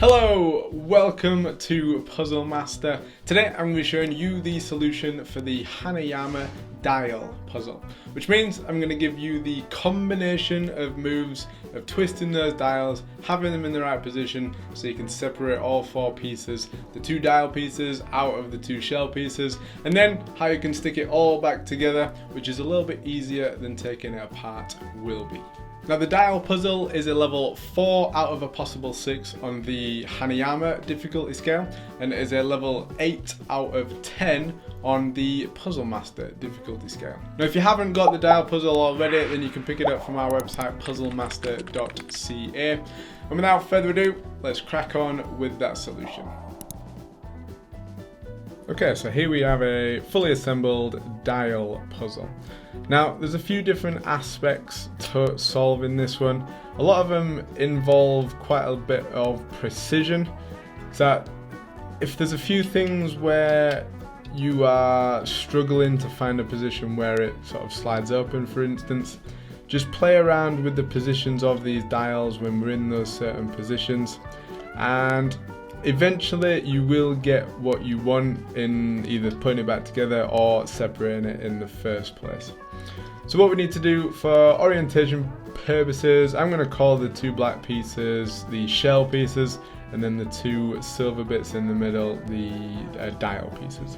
Hello, welcome to Puzzle Master. Today I'm going to be showing you the solution for the Hanayama dial puzzle, which means I'm going to give you the combination of moves of twisting those dials, having them in the right position so you can separate all four pieces, the two dial pieces out of the two shell pieces, and then how you can stick it all back together, which is a little bit easier than taking it apart will be. Now the dial puzzle is a level 4 out of a possible 6 on the Hanayama difficulty scale, and it is a level 8 out of 10 on the Puzzle Master difficulty scale. Now if you haven't got the dial puzzle already, then you can pick it up from our website puzzlemaster.ca. And without further ado, let's crack on with that solution. Okay, so here we have a fully assembled dial puzzle. Now, there's a few different aspects to solving this one. A lot of them involve quite a bit of precision. So, if there's a few things where you are struggling to find a position where it sort of slides open, for instance, just play around with the positions of these dials when we're in those certain positions, and eventually you will get what you want in either putting it back together or separating it in the first place. So what we need to do for orientation purposes, I'm going to call the two black pieces the shell pieces, and then the two silver bits in the middle the dial pieces.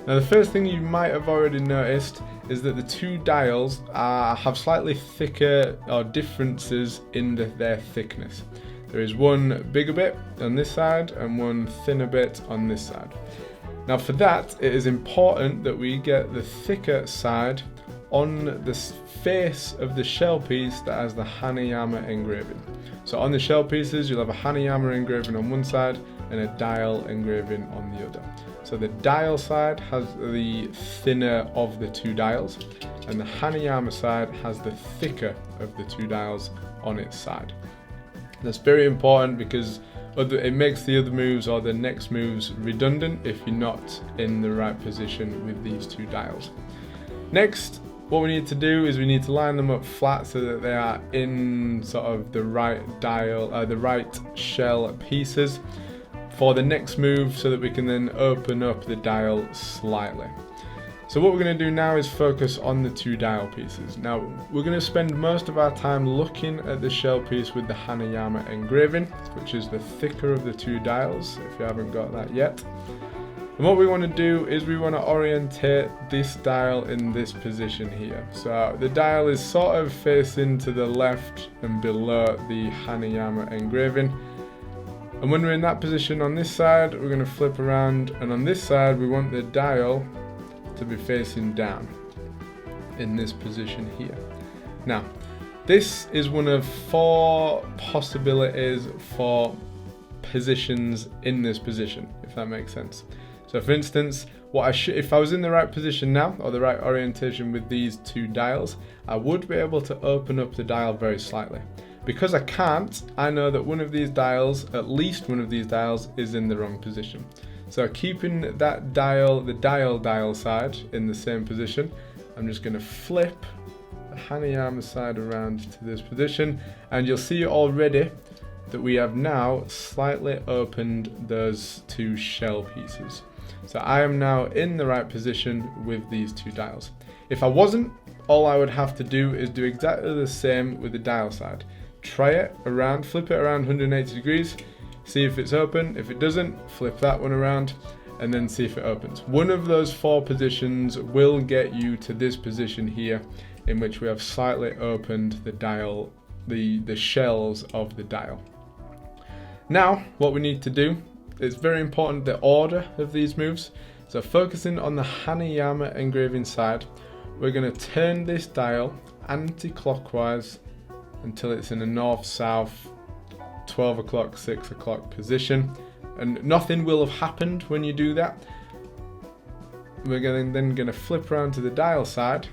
Now the first thing you might have already noticed is that the two dials have slightly thicker or differences in their thickness. There is one bigger bit on this side and one thinner bit on this side. Now for that, it is important that we get the thicker side on the face of the shell piece that has the Hanayama engraving. So on the shell pieces, you'll have a Hanayama engraving on one side and a dial engraving on the other. So the dial side has the thinner of the two dials, and the Hanayama side has the thicker of the two dials on its side. That's very important because it makes the other moves or the next moves redundant if you're not in the right position with these two dials. Next, what we need to do is we need to line them up flat so that they are in sort of the right dial, the right shell pieces for the next move, so that we can then open up the dial slightly. So what we're going to do now is focus on the two dial pieces. Now we're going to spend most of our time looking at the shell piece with the Hanayama engraving, which is the thicker of the two dials, if you haven't got that yet. And what we want to do is we want to orientate this dial in this position here. So the dial is sort of facing to the left and below the Hanayama engraving. And when we're in that position on this side, we're going to flip around, and on this side we want the dial to be facing down in this position here. Now, this is one of 4 possibilities for positions in this position, if that makes sense. So for instance, if I was in the right position now, or the right orientation with these two dials, I would be able to open up the dial very slightly. Because I can't, I know that one of these dials, at least one of these dials, is in the wrong position. So keeping that dial, the dial side in the same position, I'm just going to flip the Hanayama side around to this position, and you'll see already that we have now slightly opened those two shell pieces. So I am now in the right position with these two dials. If I wasn't, all I would have to do is do exactly the same with the dial side. Try it around, flip it around 180 degrees, see if it's open. If it doesn't, flip that one around and then see if it opens. One of those 4 positions will get you to this position here, in which we have slightly opened the dial, the shells of the dial. Now, what we need to do, it's very important the order of these moves. So focusing on the Hanayama engraving side, we're going to turn this dial anti-clockwise until it's in a north-south 12 o'clock, 6 o'clock position, and nothing will have happened when you do that. We're then going to flip around to the dial side,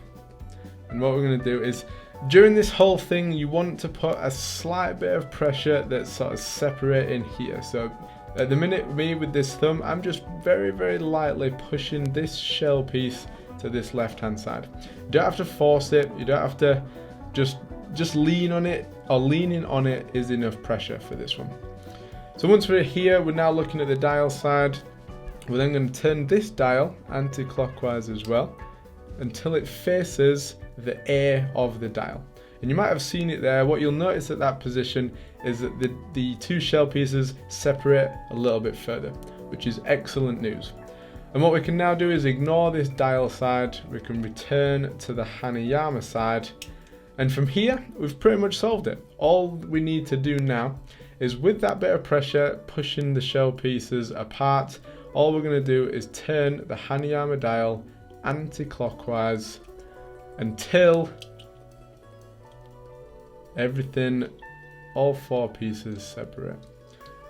and what we're going to do is, during this whole thing, you want to put a slight bit of pressure that's sort of separating here. So at the minute, me with this thumb, I'm just very, very lightly pushing this shell piece to this left-hand side. You don't have to force it, you don't have to just lean on it, or leaning on it is enough pressure for this one. So once we're here, we're now looking at the dial side. We're then going to turn this dial anti-clockwise as well until it faces the A of the dial. And you might have seen it there. What you'll notice at that position is that the two shell pieces separate a little bit further, which is excellent news. And what we can now do is ignore this dial side. We can return to the Hanayama side. And from here, we've pretty much solved it. All we need to do now is, with that bit of pressure pushing the shell pieces apart, all we're going to do is turn the Hanayama dial anti-clockwise until everything, all four pieces, separate.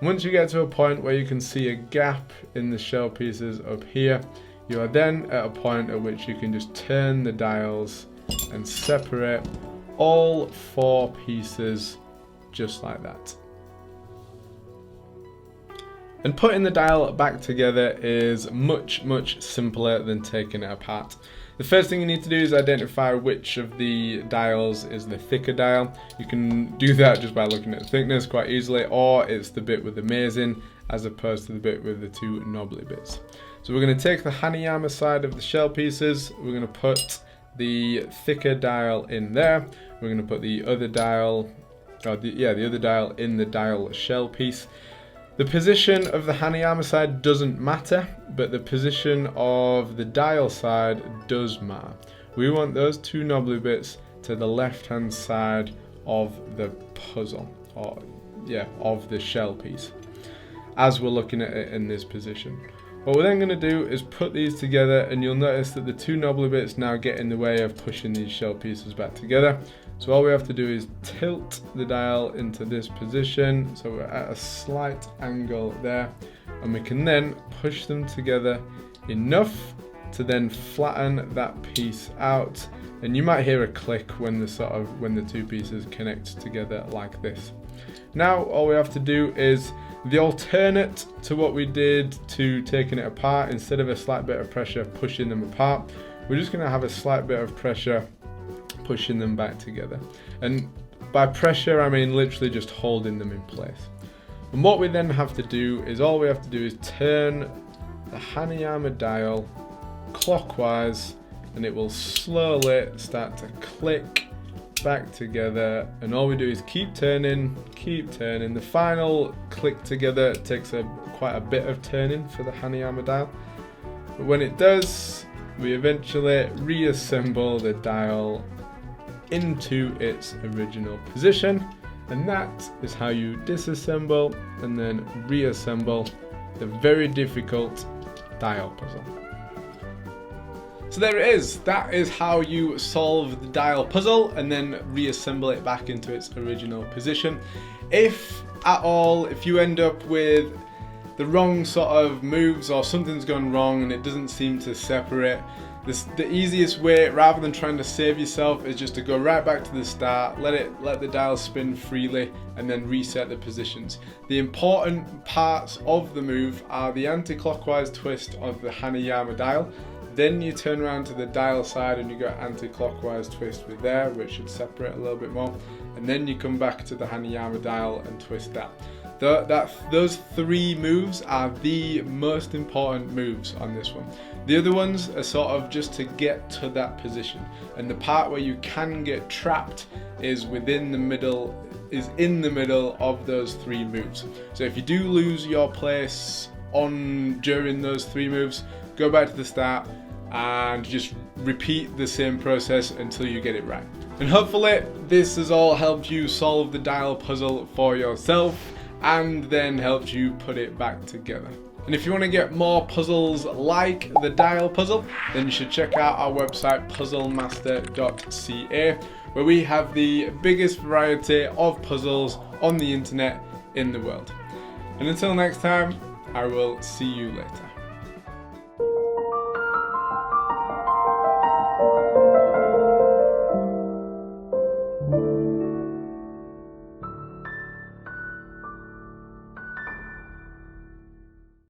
Once you get to a point where you can see a gap in the shell pieces up here, you are then at a point at which you can just turn the dials and separate all four pieces just like that. And putting the dial back together is much simpler than taking it apart. The first thing you need to do is identify which of the dials is the thicker dial. You can do that just by looking at the thickness quite easily, or it's the bit with the mazing as opposed to the bit with the two knobbly bits. So we're going to take the Hanayama side of the shell pieces, we're going to put the thicker dial in there, we're going to put the other dial, the other dial in the dial shell piece. The position of the Hanayama side doesn't matter, but the position of the dial side does matter. We want those two knobbly bits to the left hand side of the puzzle, of the shell piece, as we're looking at it in this position. What we're then going to do is put these together, and you'll notice that the two knobbly bits now get in the way of pushing these shell pieces back together. So all we have to do is tilt the dial into this position, so we're at a slight angle there, and we can then push them together enough to then flatten that piece out. And you might hear a click when the two pieces connect together like this. Now all we have to do is the alternate to what we did to taking it apart. Instead of a slight bit of pressure pushing them apart, we're just going to have a slight bit of pressure pushing them back together. And by pressure, I mean literally just holding them in place. And what we then have to do is, all we have to do is turn the Hanayama dial clockwise, and it will slowly start to click back together. And all we do is keep turning. The final click together takes quite a bit of turning for the Hanayama dial, but when it does, we eventually reassemble the dial into its original position, and that is how you disassemble and then reassemble the very difficult dial puzzle. So there it is. That is how you solve the dial puzzle and then reassemble it back into its original position. If at all, if you end up with the wrong sort of moves or something's gone wrong and it doesn't seem to separate, the easiest way, rather than trying to save yourself, is just to go right back to the start, let the dial spin freely, and then reset the positions. The important parts of the move are the anti-clockwise twist of the Hanayama dial. Then you turn around to the dial side and you got anti-clockwise twist with there, which should separate a little bit more. And then you come back to the Hanayama dial and twist that. Those three moves are the most important moves on this one. The other ones are sort of just to get to that position. And the part where you can get trapped is in the middle of those three moves. So if you do lose your place during those three moves, go back to the start and just repeat the same process until you get it right. And hopefully this has all helped you solve the dial puzzle for yourself and then helped you put it back together. And if you want to get more puzzles like the dial puzzle, then you should check out our website puzzlemaster.ca, where we have the biggest variety of puzzles on the internet in the world. And until next time, I will see you later.